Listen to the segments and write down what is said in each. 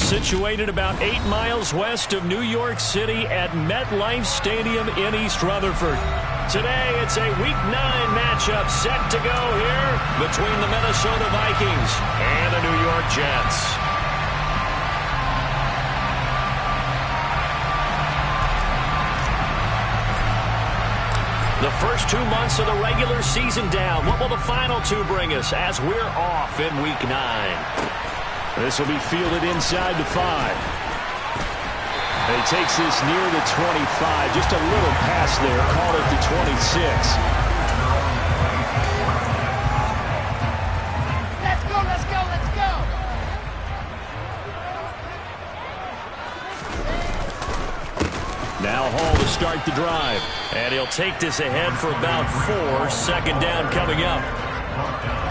situated about 8 miles west of New York City at MetLife Stadium in East Rutherford. Today, it's a Week 9 matchup set to go here between the Minnesota Vikings and the New York Jets. The first 2 months of the regular season down. What will the final 2 bring us as we're off in Week 9? This will be fielded inside the 5. And he takes this near the 25. Just a little pass there. Call it the 26. Let's go, let's go, let's go. Now Hall to start the drive. And he'll take this ahead for about 4. Second down coming up.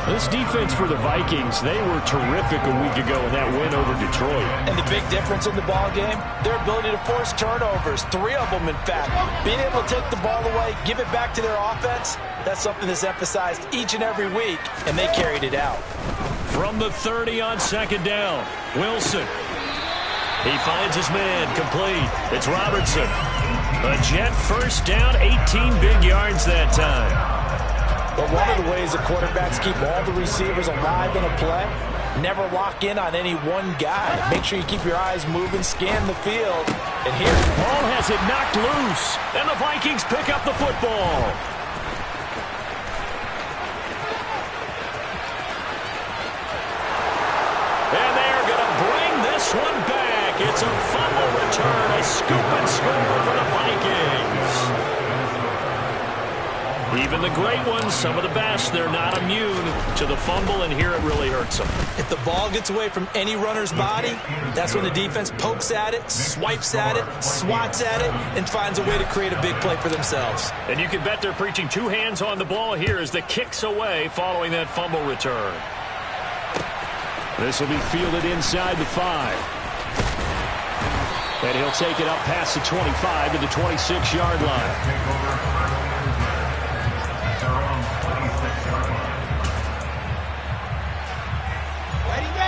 This defense for the Vikings, they were terrific a week ago in that win over Detroit. And the big difference in the ball game, their ability to force turnovers, 3 of them in fact. Being able to take the ball away, give it back to their offense, that's something that's emphasized each and every week, and they carried it out. From the 30 on second down, Wilson. He finds his man, complete. It's Robertson. A Jet first down, 18 big yards that time. But one of the ways that quarterbacks keep all the receivers alive in a play, never lock in on any one guy. Make sure you keep your eyes moving, scan the field, and here. Ball has it knocked loose, and the Vikings pick up the football. And they're going to bring this one back. It's a fumble return, a scoop and score for the Vikings. Even the great ones, some of the best, they're not immune to the fumble, and here it really hurts them. If the ball gets away from any runner's body, that's when the defense pokes at it, swipes at it, swats at it, and finds a way to create a big play for themselves. And you can bet they're preaching 2 hands on the ball here as the kick's away following that fumble return. This will be fielded inside the 5. And he'll take it up past the 25 to the 26-yard line.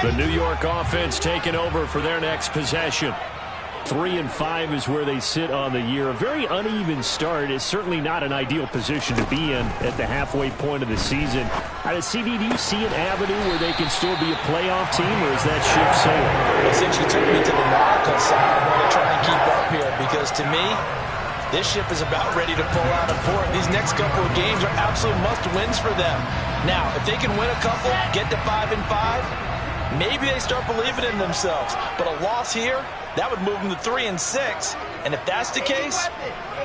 The New York offense taking over for their next possession. 3-5 is where they sit on the year. A very uneven start is certainly not an ideal position to be in at the halfway point of the season. CD, do you see an avenue where they can still be a playoff team, or is that ship sailed? Well, since you took me to the nautical side, I want to try and keep up here because to me, this ship is about ready to pull out of port. These next couple of games are absolute must-wins for them. Now, if they can win a couple, get to 5-5, maybe they start believing in themselves. But a loss here, that would move them to 3-6. And if that's the case,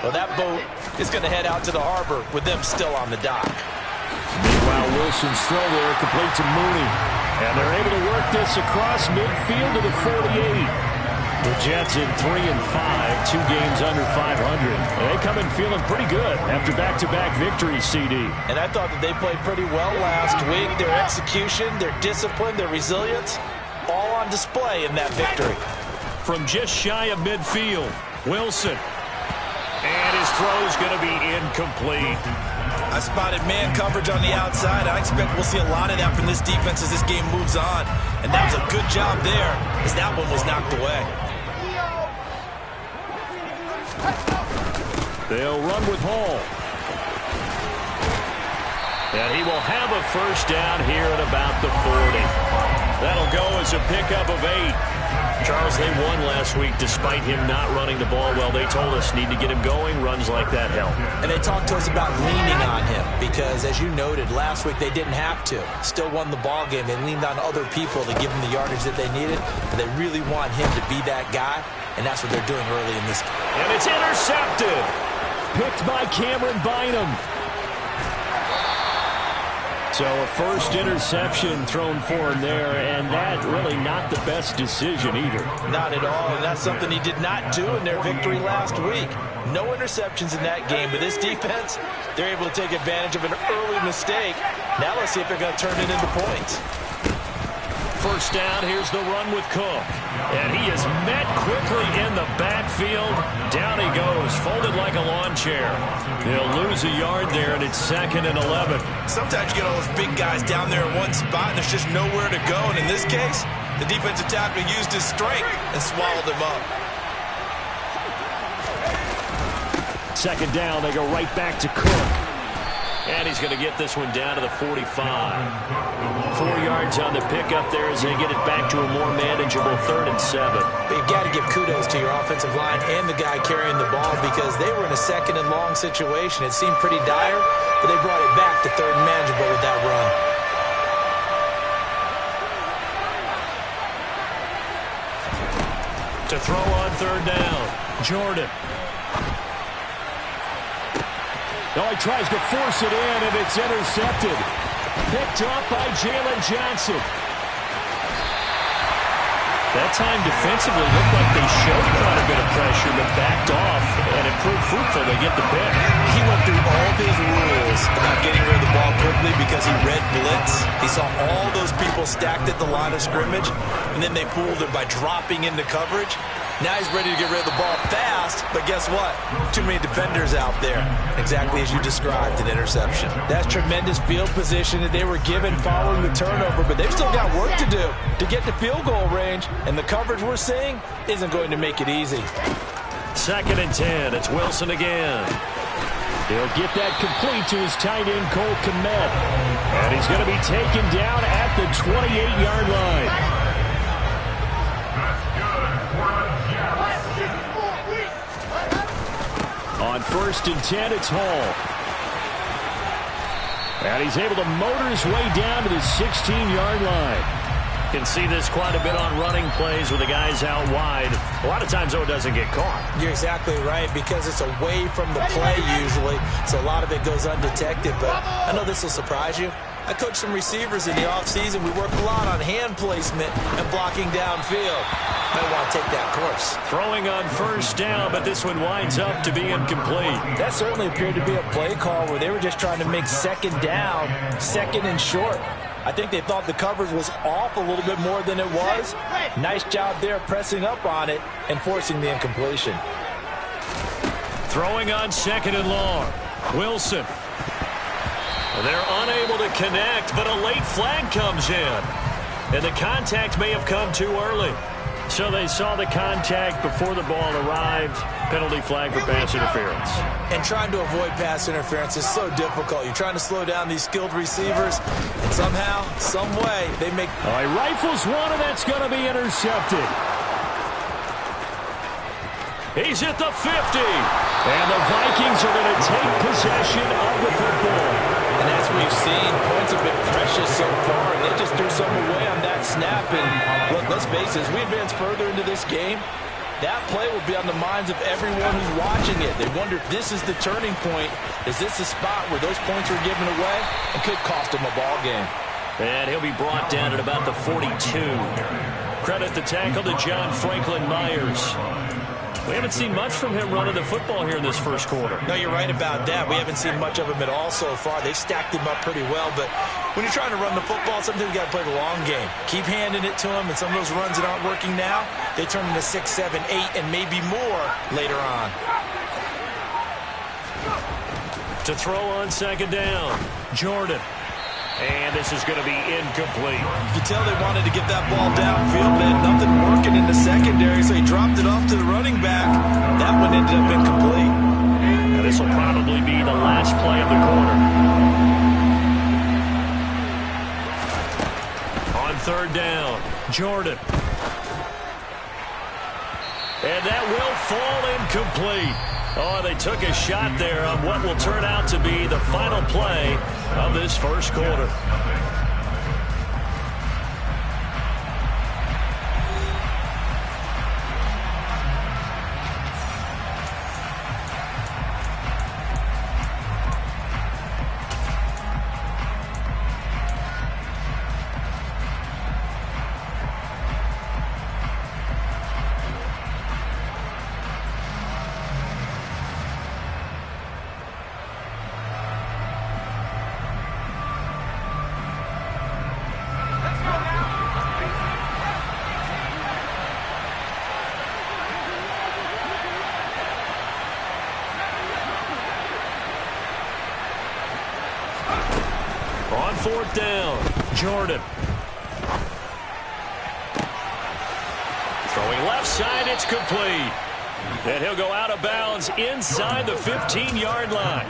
well, that boat is going to head out to the harbor with them still on the dock. Meanwhile, Wilson's throw there complete to Mooney. And they're able to work this across midfield to the 48. The Jets in 3-5, 2 games under 500. They come in feeling pretty good after back-to-back victories, CD. And I thought that they played pretty well last week. Their execution, their discipline, their resilience, all on display in that victory. From just shy of midfield, Wilson. And his throw's going to be incomplete. I spotted man coverage on the outside. I expect we'll see a lot of that from this defense as this game moves on. And that was a good job there as that one was knocked away. They'll run with Hall. And he will have a first down here at about the 40. That'll go as a pickup of 8. Charles, they won last week despite him not running the ball well. They told us need to get him going. Runs like that help. And they talked to us about leaning on him because, as you noted, last week they didn't have to. Still won the ball game. They leaned on other people to give them the yardage that they needed. But they really want him to be that guy, and that's what they're doing early in this game. And it's intercepted. Picked by Cameron Bynum. So a first interception thrown for him there, and that really not the best decision either. Not at all, and that's something he did not do in their victory last week. No interceptions in that game, but this defense, they're able to take advantage of an early mistake. Now let's see if they're going to turn it into points. First down, here's the run with Cook. And he is met quickly in the backfield. Down he goes, folded like a lawn chair. They'll lose a yard there, and it's 2nd and 11. Sometimes you get all those big guys down there in one spot, and there's just nowhere to go. And in this case, The defensive tackle used his strength and swallowed him up. Second down, they go right back to Cook. And he's going to get this one down to the 45. 4 yards on the pickup there as they get it back to a more manageable 3rd and 7. But you've got to give kudos to your offensive line and the guy carrying the ball because they were in a 2nd and long situation. It seemed pretty dire, but they brought it back to 3rd and manageable with that run. To throw on 3rd down, Jordan. Oh, he tries to force it in, and it's intercepted. Picked up by Jalen Johnson. That time defensively looked like they showed quite a bit of pressure, but backed off, and it proved fruitful. They get the pick. He went through all of his rules about getting rid of the ball quickly because he read blitz. He saw all those people stacked at the line of scrimmage, and then they fooled him by dropping into coverage. Now he's ready to get rid of the ball fast, but guess what? Too many defenders out there. Exactly as you described, an interception. That's tremendous field position that they were given following the turnover, but they've still got work to do to get to field goal range, and the coverage we're seeing isn't going to make it easy. 2nd and 10. It's Wilson again. He'll get that complete to his tight end, Cole Kmet. And he's going to be taken down at the 28-yard line. On 1st and 10, it's Hall. And he's able to motor his way down to the 16-yard line. Can see this quite a bit on running plays with the guys out wide. A lot of times, though, it doesn't get caught. You're exactly right, because it's away from the play usually, so a lot of it goes undetected. But I know this will surprise you. I coached some receivers in the offseason. We work a lot on hand placement and blocking downfield. Might want to take that course. Throwing on 1st down, but this one winds up to be incomplete. That certainly appeared to be a play call where they were just trying to make 2nd down, 2nd and short. I think they thought the coverage was off a little bit more than it was. Nice job there pressing up on it and forcing the incompletion. Throwing on 2nd and long. Wilson. They're unable to connect, but a late flag comes in. And the contact may have come too early. So they saw the contact before the ball arrived. Penalty flag for pass interference. And trying to avoid pass interference is so difficult. You're trying to slow down these skilled receivers, and somehow, some way, they make... All right, rifles one, and that's going to be intercepted. He's at the 50. And the Vikings are going to take possession of the football. And as we've seen, points have been precious so far, and they just threw some away on that snap. And look, let's face it, as we advance further into this game, that play will be on the minds of everyone who's watching it. They wonder if this is the turning point. Is this the spot where those points were given away and could cost them a ball game? And he'll be brought down at about the 42. Credit the tackle to John Franklin Myers. We haven't seen much from him running the football here in this first quarter. No, you're right about that. We haven't seen much of him at all so far. They stacked him up pretty well, but when you're trying to run the football, sometimes you got to play the long game. Keep handing it to him, and some of those runs that aren't working now, they turn into 6, 7, 8, and maybe more later on. To throw on 2nd down, Jordan. And this is going to be incomplete. You can tell they wanted to get that ball downfield, but had nothing working in the secondary, so he dropped it off to the running back. That one ended up incomplete. Now this will probably be the last play of the quarter. On 3rd down, Jordan. And that will fall incomplete. Oh, they took a shot there on what will turn out to be the final play of this first quarter. On 4th down, Jordan. Going left side, it's complete. And he'll go out of bounds inside the 15-yard line.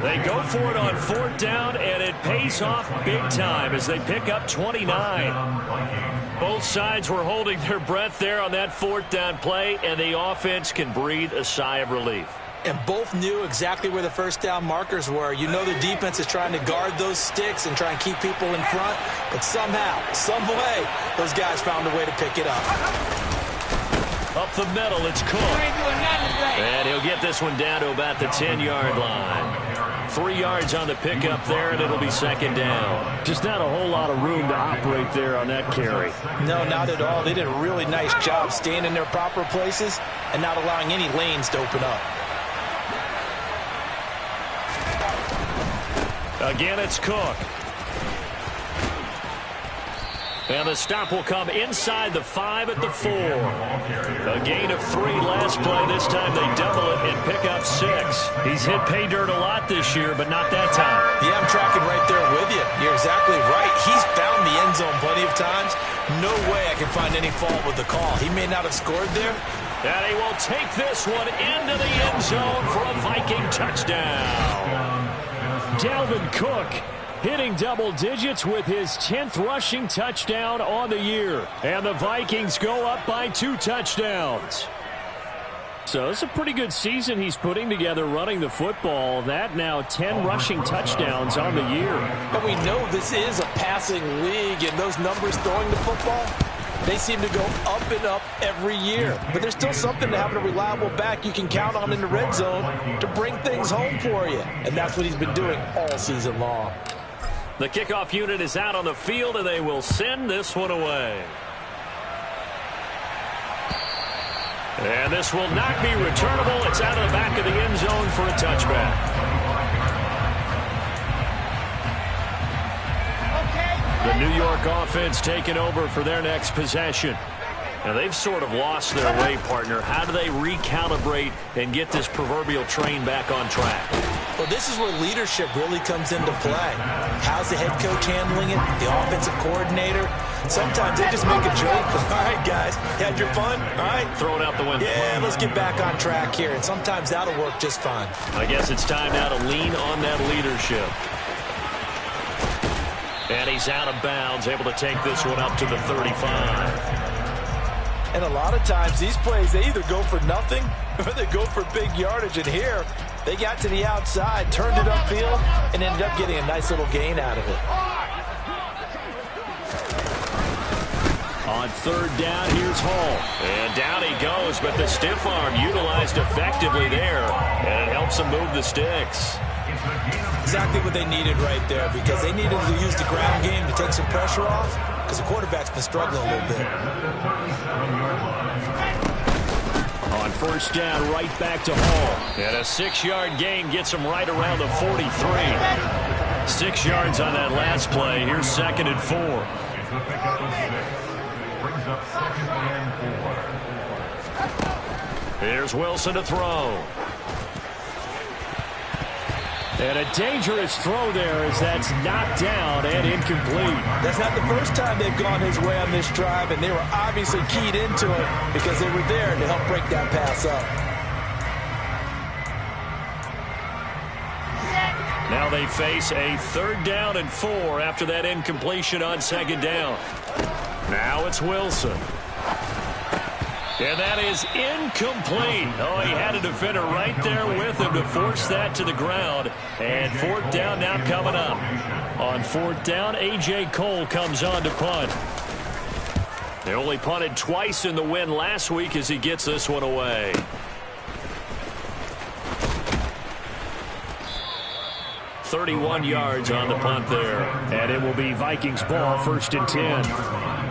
They go for it on 4th down, and it pays off big time as they pick up 29. Both sides were holding their breath there on that 4th down play, and the offense can breathe a sigh of relief. And both knew exactly where the first down markers were. You know the defense is trying to guard those sticks and try and keep people in front. But somehow, some way, those guys found a way to pick it up. Up the middle, it's Cook. And he'll get this one down to about the 10-yard line. 3 yards on the pickup there, and it'll be 2nd down. Just not a whole lot of room to operate there on that carry. No, not at all. They did a really nice job staying in their proper places and not allowing any lanes to open up. Again, it's Cook. And the stop will come inside the 5 at the 4. A gain of 3 last play. This time they double it and pick up 6. He's hit pay dirt a lot this year, but not that time. Yeah, I'm tracking right there with you. You're exactly right. He's found the end zone plenty of times. No way I can find any fault with the call. He may not have scored there. And he will take this one into the end zone for a Viking touchdown. Dalvin Cook hitting double digits with his 10th rushing touchdown on the year. And the Vikings go up by 2 touchdowns. So it's a pretty good season he's putting together running the football. That now 10 rushing touchdowns on the year. And we know this is a passing league, and those numbers throwing the football, they seem to go up and up every year. But there's still something to having a reliable back you can count on in the red zone to bring things home for you. And that's what he's been doing all season long. The kickoff unit is out on the field, and they will send this one away. And this will not be returnable. It's out of the back of the end zone for a touchback. The New York offense taking over for their next possession. Now, they've sort of lost their way, partner. How do they recalibrate and get this proverbial train back on track? Well, this is where leadership really comes into play. How's the head coach handling it? The offensive coordinator? Sometimes they just make a joke. All right, guys, you had your fun? All right. Throw it out the window. Yeah, let's get back on track here. And sometimes that'll work just fine. I guess it's time now to lean on that leadership. And he's out of bounds, able to take this one up to the 35. And a lot of times these plays, they either go for nothing or they go for big yardage. And here, they got to the outside, turned it upfield, and ended up getting a nice little gain out of it. On 3rd down, here's Hall. And down he goes, but the stiff arm utilized effectively there. And it helps him move the sticks. Exactly what they needed right there, because they needed to use the ground game to take some pressure off, because the quarterback's been struggling a little bit. On 1st down, right back to Hall. And a 6-yard gain gets him right around the 43. 6 yards on that last play. Here's 2nd and 4. Here's Wilson to throw. And a dangerous throw there as that's knocked down and incomplete. That's not the first time they've gone his way on this drive, and they were obviously keyed into it because they were there to help break that pass up. Now they face a 3rd down and 4 after that incompletion on 2nd down. Now it's Wilson. And that is incomplete. Oh, he had a defender right there with him to force that to the ground. And 4th down now coming up. On 4th down, A.J. Cole comes on to punt. They only punted twice in the win last week as he gets this one away. .31 yards on the punt there. And it will be Vikings ball, 1st and 10.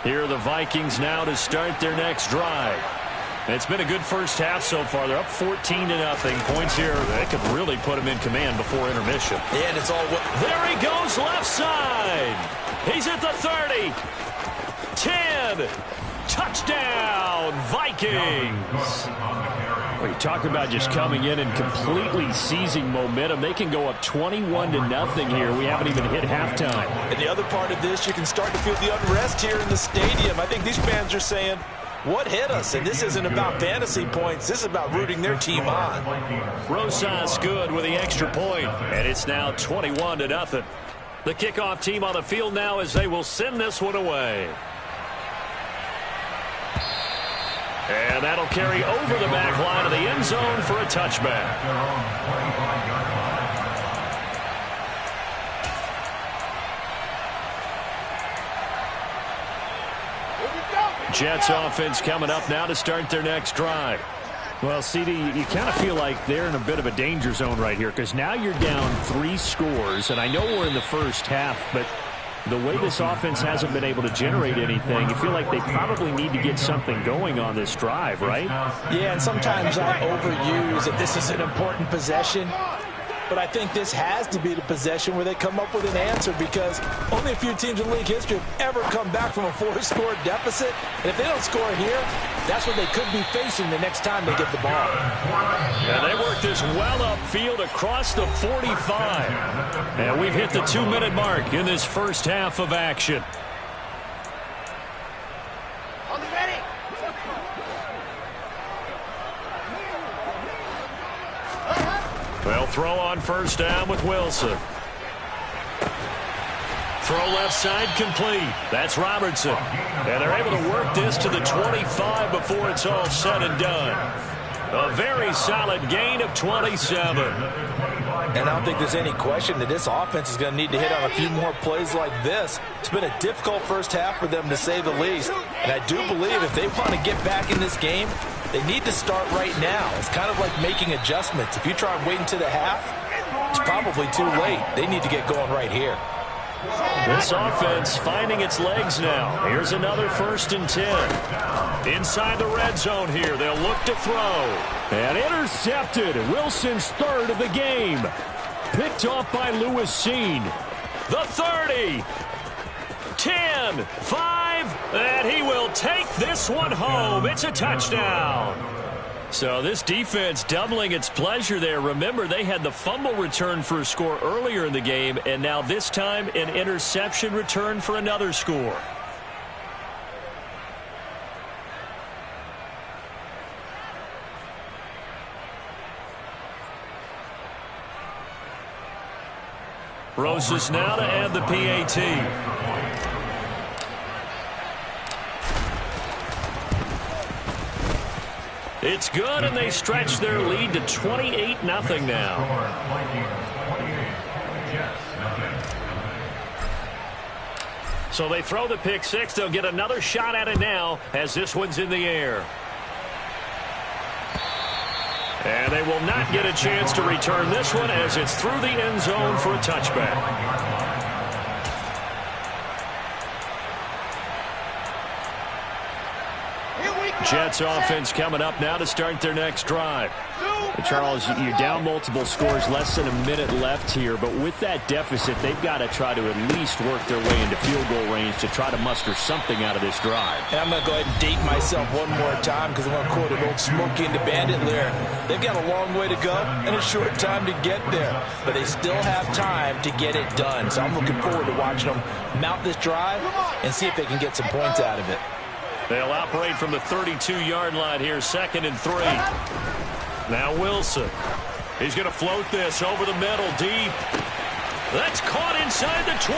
Here are the Vikings now to start their next drive. It's been a good first half so far. They're up 14-0. Points here, they could really put them in command before intermission. Yeah, and it's all... There he goes, left side. He's at the 30. 10. Touchdown, Vikings! Well, you talk about just coming in and completely seizing momentum. They can go up 21-0 here. We haven't even hit halftime. And the other part of this, you can start to feel the unrest here in the stadium. I think these fans are saying, what hit us? And this isn't about fantasy points. This is about rooting their team on. Rosas good with the extra point, and it's now 21-0. The kickoff team on the field now as they will send this one away. And that'll carry over the back line of the end zone for a touchback. Jets offense coming up now to start their next drive. Well, CD, you kind of feel like they're in a bit of a danger zone right here because now you're down 3 scores, and I know we're in the first half, but the way this offense hasn't been able to generate anything, you feel like they probably need to get something going on this drive, right? Yeah, and sometimes I overuse that this is an important possession. But I think this has to be the possession where they come up with an answer because only a few teams in league history have ever come back from a 4-score deficit. And if they don't score here, that's what they could be facing the next time they get the ball. And they work this well upfield across the 45. And we've hit the 2-minute mark in this first half of action. They'll throw on first down with Wilson. Throw left side complete. That's Robertson. And they're able to work this to the 25 before it's all said and done. A very solid gain of 27. And I don't think there's any question that this offense is going to need to hit on a few more plays like this. It's been a difficult first half for them, to say the least. And I do believe if they want to get back in this game, they need to start right now. It's kind of like making adjustments. If you try waiting to the half, it's probably too late. They need to get going right here. This offense finding its legs now. Here's another 1st and 10. Inside the red zone here. They'll look to throw. And intercepted. Wilson's 3rd of the game. Picked off by Lewis Cine. The 30. 10. 5. And he will take this one home. It's a touchdown. So this defense doubling its pleasure there. Remember, they had the fumble return for a score earlier in the game, and now this time an interception return for another score. Rosas now to add the PAT. It's good, and they stretch their lead to 28-0 now. So they throw the pick six. They'll get another shot at it now as this one's in the air. And they will not get a chance to return this one as it's through the end zone for a touchback. Jets offense coming up now to start their next drive. Charles, you're down multiple scores, less than a minute left here, but with that deficit, they've got to try to at least work their way into field goal range to try to muster something out of this drive. And I'm going to go ahead and date myself one more time because I'm going to quote an old Smokey and the Bandit lyric. They've got a long way to go and a short time to get there, but they still have time to get it done. So I'm looking forward to watching them mount this drive and see if they can get some points out of it. They'll operate from the 32-yard line here, 2nd and 3. Now Wilson. He's going to float this over the middle, deep. That's caught inside the 20.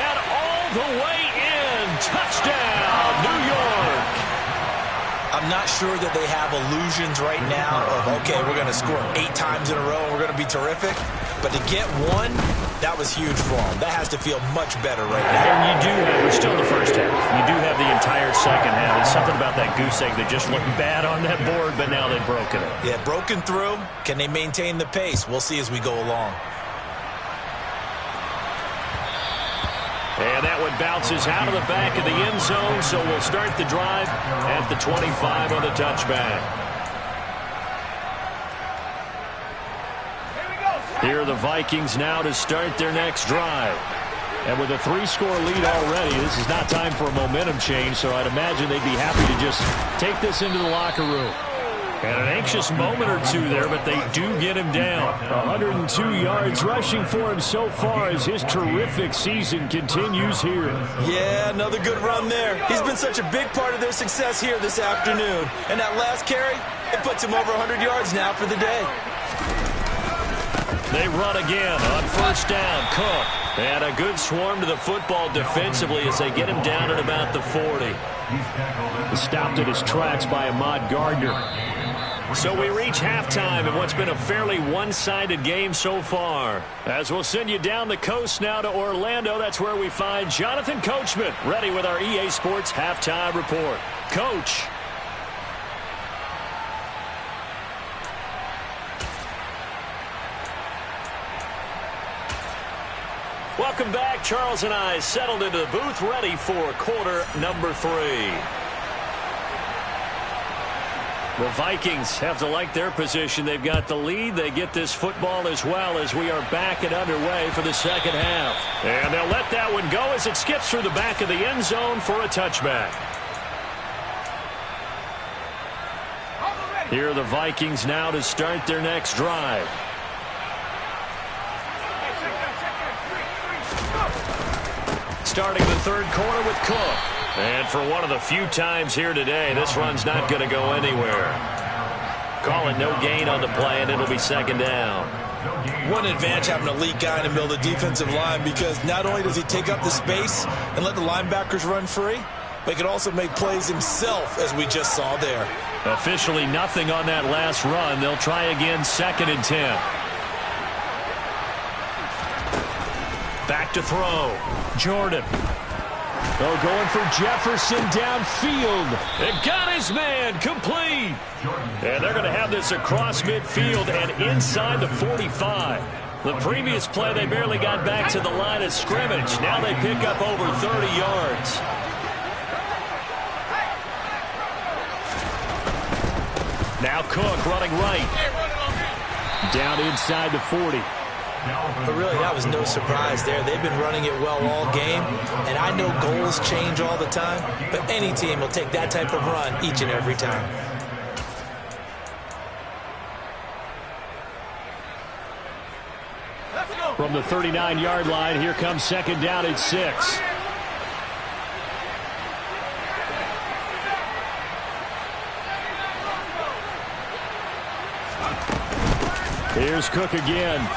And all the way in. Touchdown, New York. I'm not sure that they have illusions right now of, okay, we're going to score 8 times in a row and we're going to be terrific. But to get one, that was huge for them. That has to feel much better right now. And you do have, we're still in the first half. You do have the entire second half. There's something about that goose egg that just looked bad on that board, but now they've broken it. Yeah, broken through. Can they maintain the pace? We'll see as we go along. And that one bounces out of the back of the end zone, so we'll start the drive at the 25 on the touchback. Here are the Vikings now to start their next drive. And with a 3-score lead already, this is not time for a momentum change, so I'd imagine they'd be happy to just take this into the locker room. And an anxious moment or two there, but they do get him down. 102 yards rushing for him so far as his terrific season continues here. Yeah, another good run there. He's been such a big part of their success here this afternoon. And that last carry, it puts him over 100 yards now for the day. They run again on first down. Cook. And a good swarm to the football defensively as they get him down at about the 40. Stopped at his tracks by Ahmad Gardner. So we reach halftime in what's been a fairly one-sided game so far. As we'll send you down the coast now to Orlando, that's where we find Jonathan Coachman ready with our EA Sports Halftime Report. Coach. Welcome back. Charles and I settled into the booth ready for quarter number 3. The Vikings have to like their position. They've got the lead. They get this football as well as we are back and underway for the second half. And they'll let that one go as it skips through the back of the end zone for a touchback. Here are the Vikings now to start their next drive. Starting the third quarter with Cook. And for one of the few times here today, this run's not going to go anywhere. Calling no gain on the play, and it'll be second down. One advantage having an elite guy in the middle of the defensive line, because not only does he take up the space and let the linebackers run free, but he can also make plays himself, as we just saw there. Officially nothing on that last run. They'll try again, 2nd and 10. Back to throw. Jordan. Oh, going for Jefferson downfield. It got his man complete. And they're going to have this across midfield and inside the 45. The previous play, they barely got back to the line of scrimmage. Now they pick up over 30 yards. Now Cook running right. Down inside the 40. But really, that was no surprise there. They've been running it well all game, and I know goals change all the time, but any team will take that type of run each and every time. From the 39-yard line, here comes second down at 6. Here's Cook again.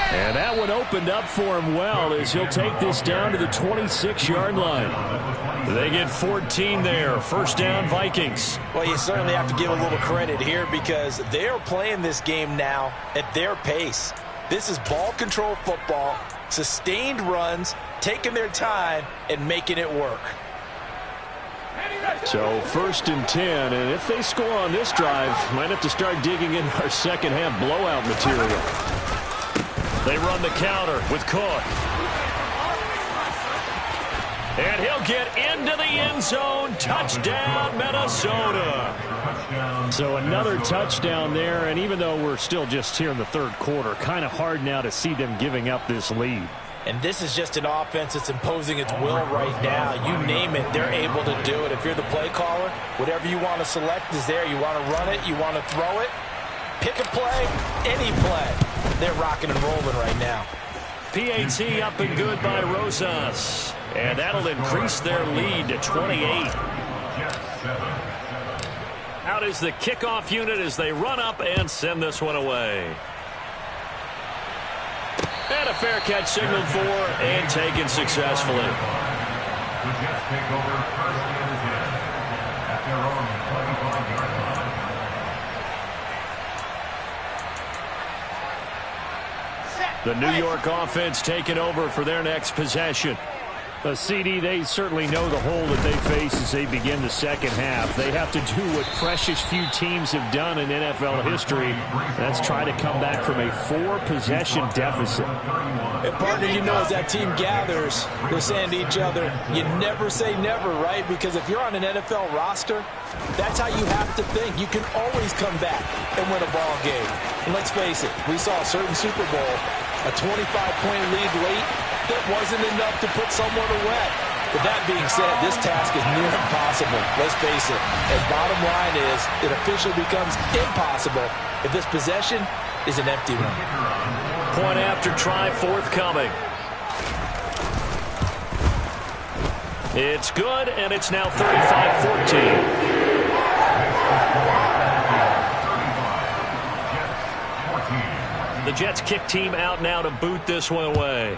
And that one opened up for him well as he'll take this down to the 26-yard line. They get 14 there. First down, Vikings. Well, you certainly have to give a little credit here because they're playing this game now at their pace. This is ball control football, sustained runs, taking their time, and making it work. So 1st and 10, and if they score on this drive, might have to start digging in our second half blowout material. They run the counter with Cook. And he'll get into the end zone. Touchdown, Minnesota. So another touchdown there, and even though we're still just here in the third quarter, kind of hard now to see them giving up this lead. And this is just an offense that's imposing its will right now. You name it, they're able to do it. If you're the play caller, whatever you want to select is there. You want to run it, you want to throw it, pick a play, any play. They're rocking and rolling right now. PAT up and good by Rosas. And that'll increase their lead to 28. Out is the kickoff unit as they run up and send this one away. And a fair catch signaled for and taken successfully. The New York offense taking over for their next possession. CD, they certainly know the hole that they face as they begin the second half. They have to do what precious few teams have done in NFL history. That's try to come back from a 4-possession deficit. And partner, you know, as that team gathers, they're saying to each other, you never say never, right? Because if you're on an NFL roster, that's how you have to think. You can always come back and win a ball game. And let's face it, we saw a certain Super Bowl, a 25-point lead late, that wasn't enough to put someone away. But that being said, this task is near impossible. Let's face it. And bottom line is, it officially becomes impossible if this possession is an empty one. Point after try forthcoming. It's good, and it's now 35-14. The Jets kick team out now to boot this one away.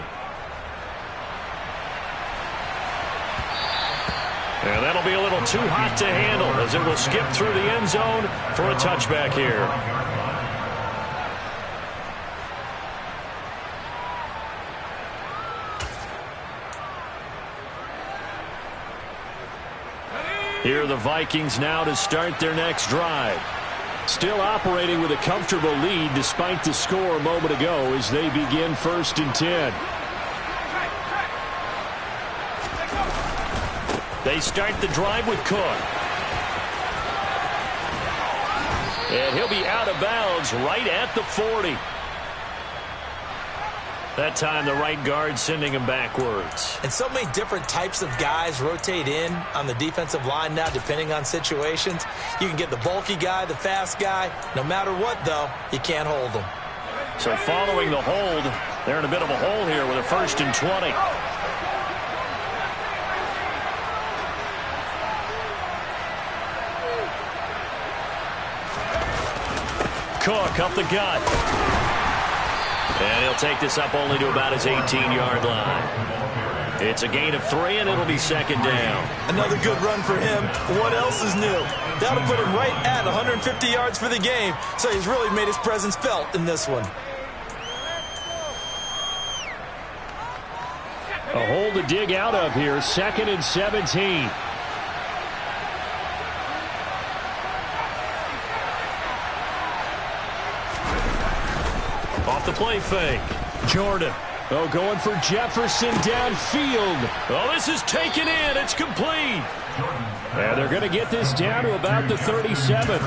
And that'll be a little too hot to handle as it will skip through the end zone for a touchback here. Here are the Vikings now to start their next drive. Still operating with a comfortable lead despite the score a moment ago as they begin 1st and 10. They start the drive with Cook. And he'll be out of bounds right at the 40. That time the right guard sending him backwards. And so many different types of guys rotate in on the defensive line now depending on situations. You can get the bulky guy, the fast guy. No matter what, though, you can't hold them. So following the hold, they're in a bit of a hole here with a 1st and 20. Cook up the gut. And he'll take this up only to about his 18-yard line. It's a gain of 3, and it'll be 2nd down. Another good run for him. What else is new? That'll put him right at 150 yards for the game. So he's really made his presence felt in this one. A hole to dig out of here. 2nd and 17. Off the play fake. Jordan. Oh, going for Jefferson downfield. Oh, this is taken in. It's complete. And they're going to get this down to about the 37.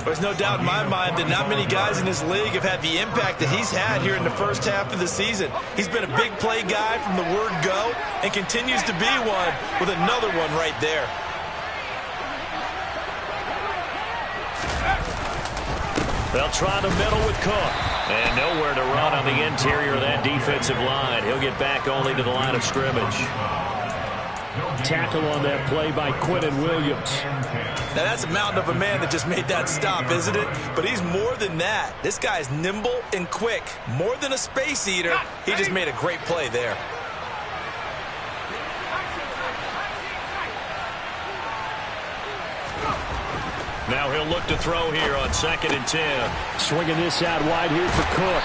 There's no doubt in my mind that not many guys in this league have had the impact that he's had here in the first half of the season. He's been a big play guy from the word go and continues to be one with another one right there. They'll try the middle with Cook. And nowhere to run on the interior of that defensive line. He'll get back only to the line of scrimmage. Tackle on that play by Quentin Williams. Now that's a mountain of a man that just made that stop, isn't it? But he's more than that. This guy's nimble and quick. More than a space eater. He just made a great play there. Now he'll look to throw here on 2nd and 10. Swinging this out wide here for Cook.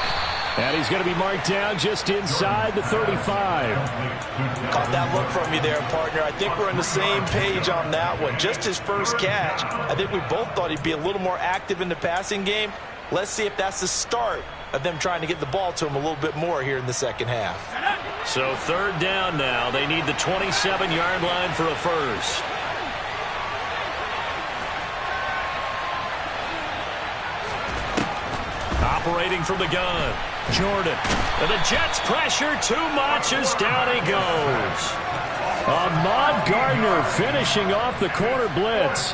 And he's going to be marked down just inside the 35. Caught that look from you there, partner. I think we're on the same page on that one. Just his first catch. I think we both thought he'd be a little more active in the passing game. Let's see if that's the start of them trying to get the ball to him a little bit more here in the second half. So 3rd down now. They need the 27-yard line for a first. Operating from the gun. Jordan. And the Jets pressure too much as down he goes. Ahmad Gardner finishing off the corner blitz.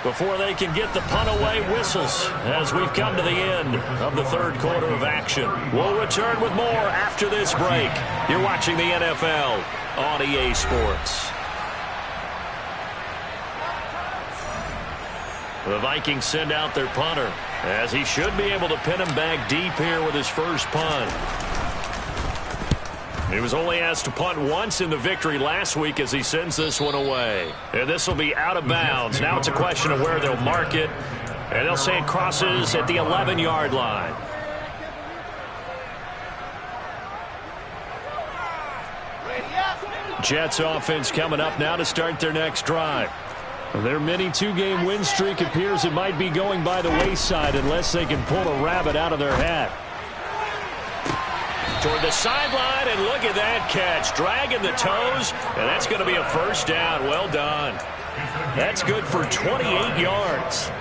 Before they can get the punt away, whistles as we've come to the end of the 3rd quarter of action. We'll return with more after this break. You're watching the NFL on EA Sports. The Vikings send out their punter as he should be able to pin him back deep here with his first punt. He was only asked to punt once in the victory last week as he sends this one away. And this will be out of bounds. Now it's a question of where they'll mark it. And they'll say it crosses at the 11-yard line. Jets offense coming up now to start their next drive. Their mini two-game win streak appears it might be going by the wayside unless they can pull a rabbit out of their hat. Toward the sideline, and look at that catch. Dragging the toes, and that's going to be a first down. Well done. That's good for 28 yards.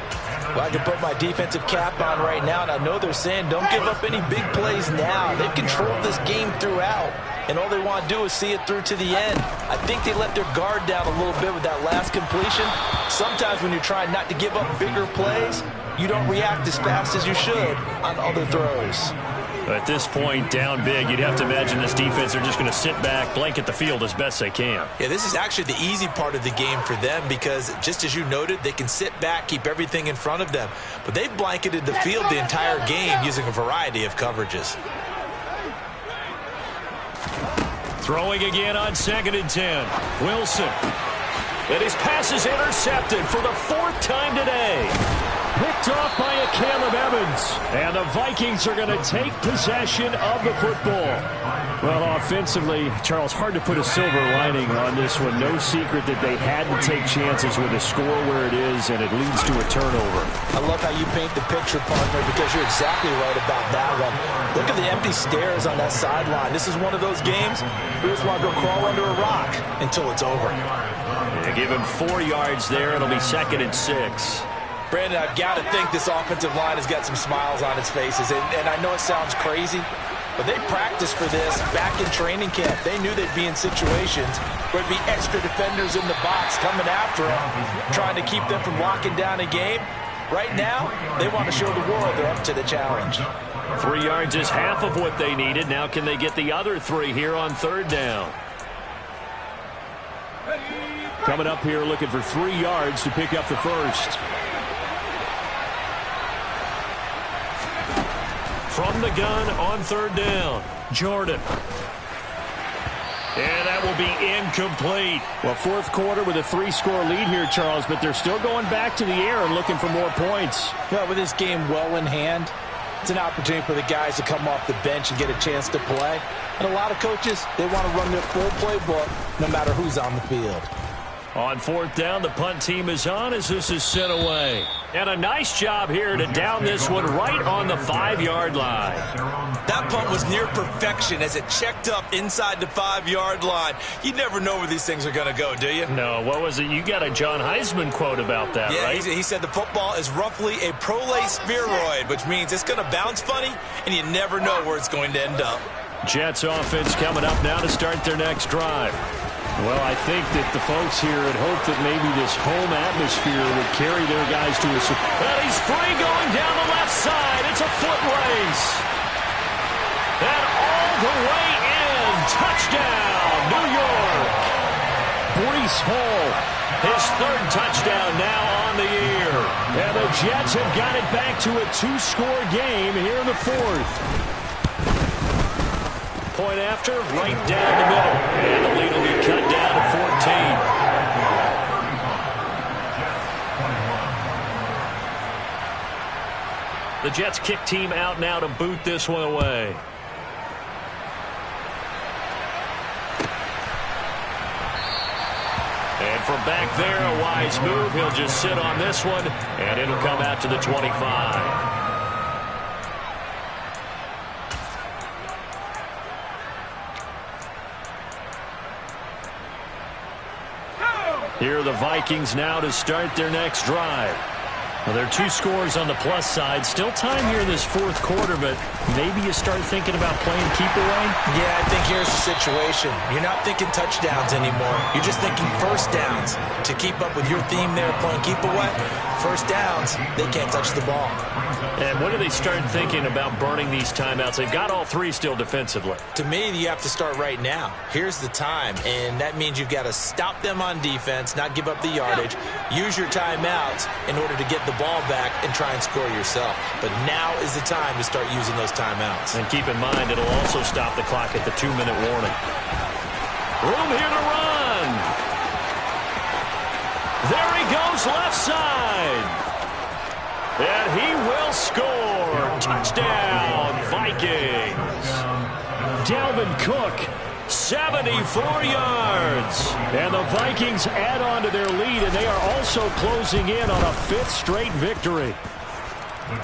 Well, I can put my defensive cap on right now, and I know they're saying don't give up any big plays now. They've controlled this game throughout, and all they want to do is see it through to the end. I think they let their guard down a little bit with that last completion. Sometimes when you're trying not to give up bigger plays, you don't react as fast as you should on other throws. At this point, down big, you'd have to imagine this defense are just going to sit back, blanket the field as best they can. Yeah, this is actually the easy part of the game for them because, just as you noted, they can sit back, keep everything in front of them. But they've blanketed the field the entire game using a variety of coverages. Throwing again on 2nd and 10. Wilson. And his pass is intercepted for the 4th time today. Picked off by a Caleb Evans. And the Vikings are going to take possession of the football. Well, offensively, Charles, hard to put a silver lining on this one. No secret that they had to take chances with a score where it is, and it leads to a turnover. I love how you paint the picture, partner, because you're exactly right about that one. Look at the empty stares on that sideline. This is one of those games we just want to go crawl under a rock until it's over. They give him 4 yards there. It'll be 2nd and 6. Brandon, I've got to think this offensive line has got some smiles on its faces. And I know it sounds crazy, but they practiced for this back in training camp. They knew they'd be in situations where there'd be extra defenders in the box coming after them, trying to keep them from locking down a game. Right now, they want to show the world they're up to the challenge. 3 yards is half of what they needed. Now can they get the other 3 here on 3rd down? Coming up here looking for 3 yards to pick up the first. From the gun on 3rd down, Jordan. And that will be incomplete. Well, 4th quarter with a 3-score lead here, Charles, but they're still going back to the air and looking for more points. Well, with this game well in hand, it's an opportunity for the guys to come off the bench and get a chance to play. And a lot of coaches, they want to run their full playbook no matter who's on the field. On 4th down, the punt team is on as this is sent away. And a nice job here to down this one right on the 5-yard line. That punt was near perfection as it checked up inside the 5-yard line. You never know where these things are going to go, do you? No, what was it? You got a John Heisman quote about that, right? Yeah, he said the football is roughly a prolate spheroid, which means it's going to bounce funny, and you never know where it's going to end up. Jets offense coming up now to start their next drive. Well, I think that the folks here had hoped that maybe this home atmosphere would carry their guys to a... Well, he's free going down the left side. It's a foot race. And all the way in. Touchdown, New York. Breece Hall, his 3rd touchdown now on the year. And the Jets have got it back to a 2-score game here in the 4th. Point after, right down the middle. And the lead will be cut down to 14. The Jets kick team out now to boot this one away. And from back there, a wise move. He'll just sit on this one, and it'll come out to the 25. Here are the Vikings now to start their next drive. Well, there are 2 scores on the plus side. Still time here in this 4th quarter, but maybe you start thinking about playing keep away? Yeah, I think here's the situation. You're not thinking touchdowns anymore. You're just thinking first downs. To keep up with your theme there, playing keep away, first downs, they can't touch the ball. And when do they start thinking about burning these timeouts? They've got all 3 still defensively. To me, you have to start right now. Here's the time, and that means you've got to stop them on defense, not give up the yardage, use your timeouts in order to get the ball back and try and score yourself. But now is the time to start using those timeouts. And keep in mind, it'll also stop the clock at the 2-minute warning. Room here to run. There he goes left side. And he will score. Touchdown, Vikings. Dalvin Cook 74 yards. And the Vikings add on to their lead, and they are also closing in on a 5th straight victory.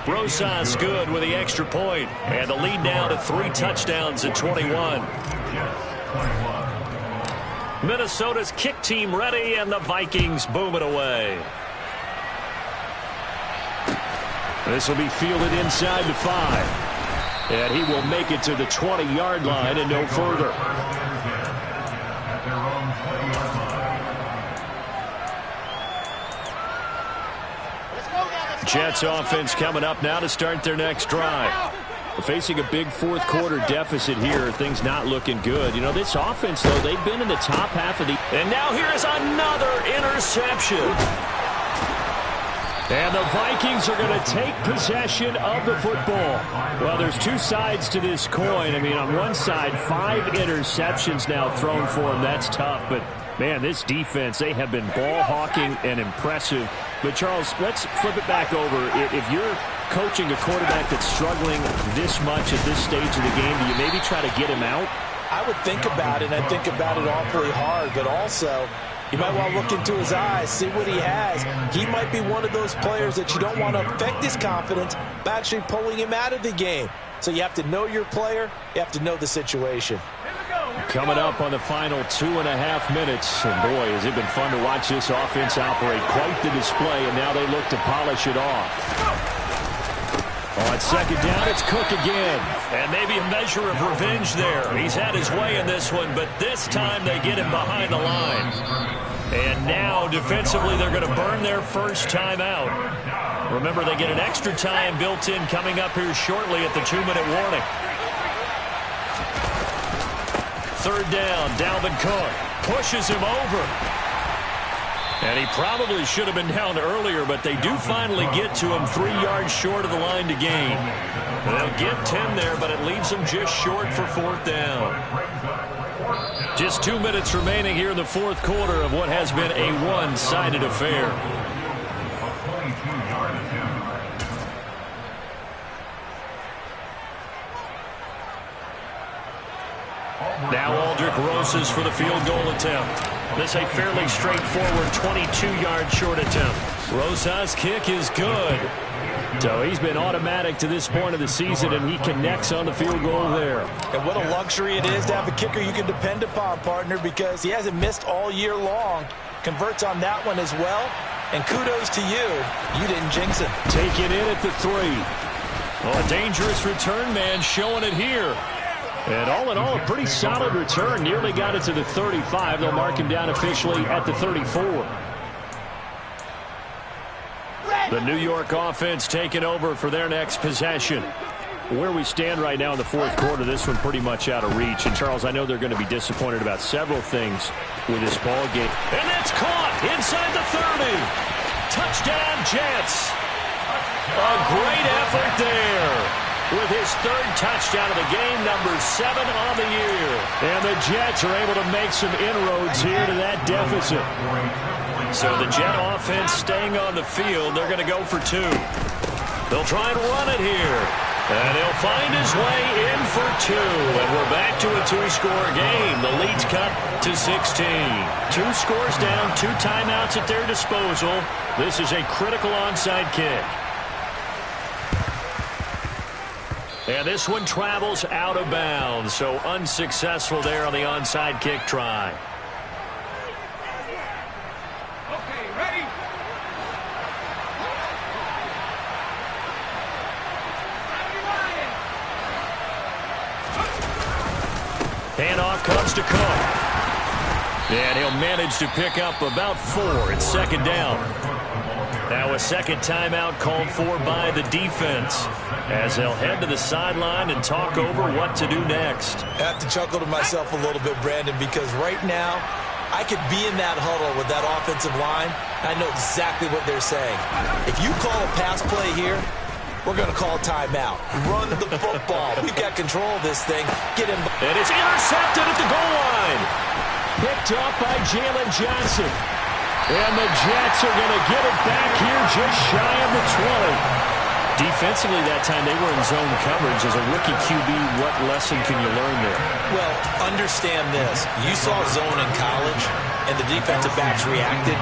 Rosas good with the extra point, and the lead now to 3 touchdowns at 21. Minnesota's kick team ready, and the Vikings boom it away. This will be fielded inside the 5. And he will make it to the 20-yard line and no further. Jets offense coming up now to start their next drive. Facing a big fourth quarter deficit here. Things not looking good. You know, this offense, though, they've been in the top half of the... And now here's another interception. And the Vikings are going to take possession of the football. Well, there's 2 sides to this coin. I mean, on one side, 5 interceptions now thrown for them. That's tough. But, man, this defense, they have been ball hawking and impressive. But, Charles, let's flip it back over. If you're coaching a quarterback that's struggling this much at this stage of the game, do you maybe try to get him out? I would think about it, and I think about it awfully hard. But also, you might want to look into his eyes, see what he has. He might be one of those players that you don't want to affect his confidence by actually pulling him out of the game. So you have to know your player. You have to know the situation. Coming up on the final 2.5 minutes. And boy, has it been fun to watch this offense operate. Quite the display, and now they look to polish it off. On second down, it's Cook again. And maybe a measure of revenge there. He's had his way in this one, but this time they get him behind the line. And now, defensively, they're going to burn their first time out. Remember, they get an extra time built in coming up here shortly at the 2-minute warning. Third down, Dalvin Cook pushes him over. And he probably should have been down earlier, but they do finally get to him 3 yards short of the line to gain. They'll get 10 there, but it leaves them just short for 4th down. Just 2 minutes remaining here in the fourth quarter of what has been a one-sided affair. Now Aldrick Rosas for the field goal attempt. This a fairly straightforward 22-yard short attempt. Rosas' kick is good. So he's been automatic to this point of the season, and he connects on the field goal there. And what a luxury it is to have a kicker you can depend upon, partner, because he hasn't missed all year long. Converts on that one as well. And kudos to you. You didn't jinx it. Taken in at the 3. Well, a dangerous return man showing it here. And all in all, a pretty solid return. Nearly got it to the 35. They'll mark him down officially at the 34. The New York offense taking over for their next possession. Where we stand right now in the fourth quarter, this one pretty much out of reach. And, Charles, I know they're going to be disappointed about several things with this ball game. And that's caught inside the 30. Touchdown, Jets. A great effort there. With his 3rd touchdown of the game, number 7 on the year. And the Jets are able to make some inroads here to that deficit. So the Jet offense staying on the field. They're going to go for 2. They'll try and run it here. And he'll find his way in for 2. And we're back to a 2-score game. The lead's cut to 16. 2 scores down, 2 timeouts at their disposal. This is a critical onside kick. And this one travels out of bounds, so unsuccessful there on the onside kick try. Okay, ready? Handoff comes to Cook. And he'll manage to pick up about 4. It's second down. Now a second timeout called for by the defense as they'll head to the sideline and talk over what to do next. I have to chuckle to myself a little bit, Brandon, because right now I could be in that huddle with that offensive line. I know exactly what they're saying. If you call a pass play here, we're going to call timeout. Run the football. We've got control of this thing. Get him. And it's intercepted at the goal line. Picked up by Jalen Johnson. And the Jets are going to get it back here just shy of the 20. defensively that time, they were in zone coverage. As a rookie QB, what lesson can you learn there? Well, understand this. You saw zone in college, and the defensive backs reacted,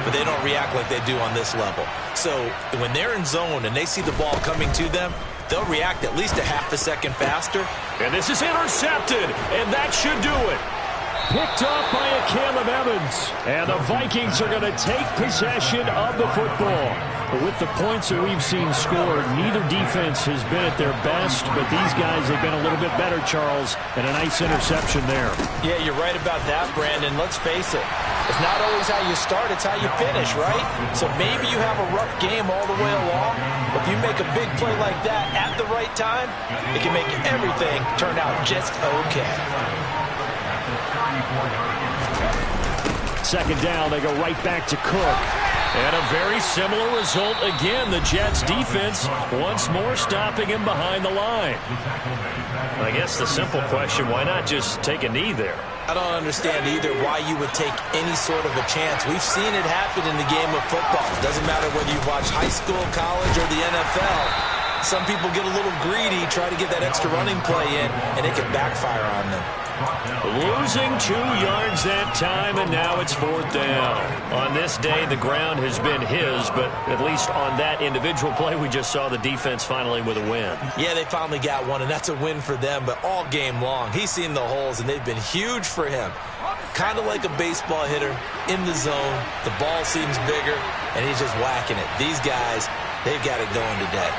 but they don't react like they do on this level. So when they're in zone and they see the ball coming to them, they'll react at least a half a second faster. And this is intercepted, and that should do it. Picked off by a Caleb Evans. And the Vikings are going to take possession of the football. But with the points that we've seen scored, neither defense has been at their best, but these guys have been a little bit better, Charles, and a nice interception there. Yeah, you're right about that, Brandon. Let's face it. It's not always how you start, it's how you finish, right? So maybe you have a rough game all the way along, but if you make a big play like that at the right time, it can make everything turn out just okay. Second down, they go right back to Cook. And a very similar result again. The Jets defense once more stopping him behind the line. I guess the simple question, why not just take a knee there? I don't understand either why you would take any sort of a chance. We've seen it happen in the game of football. It doesn't matter whether you watch high school, college, or the NFL. Some people get a little greedy, try to get that extra running play in, and it can backfire on them. Losing 2 yards that time, and now it's 4th down. On this day, the ground has been his, but at least on that individual play, we just saw the defense finally with a win. Yeah, they finally got one, and that's a win for them, but all game long, he's seen the holes, and they've been huge for him. Kind of like a baseball hitter in the zone. The ball seems bigger, and he's just whacking it. These guys, they've got it going today.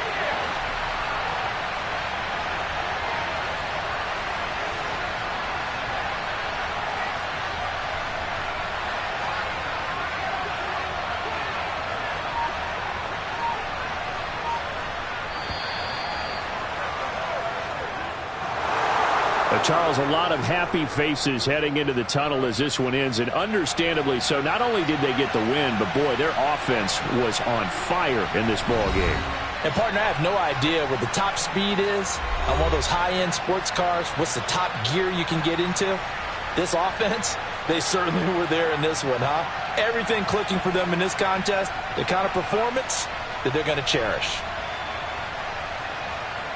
Charles, a lot of happy faces heading into the tunnel as this one ends, and understandably so. Not only did they get the win, but boy, their offense was on fire in this ball game. And partner, I have no idea what the top speed is on one of those high-end sports cars. What's the top gear you can get into? This offense, they certainly were there in this one, huh? Everything clicking for them in this contest, the kind of performance that they're going to cherish.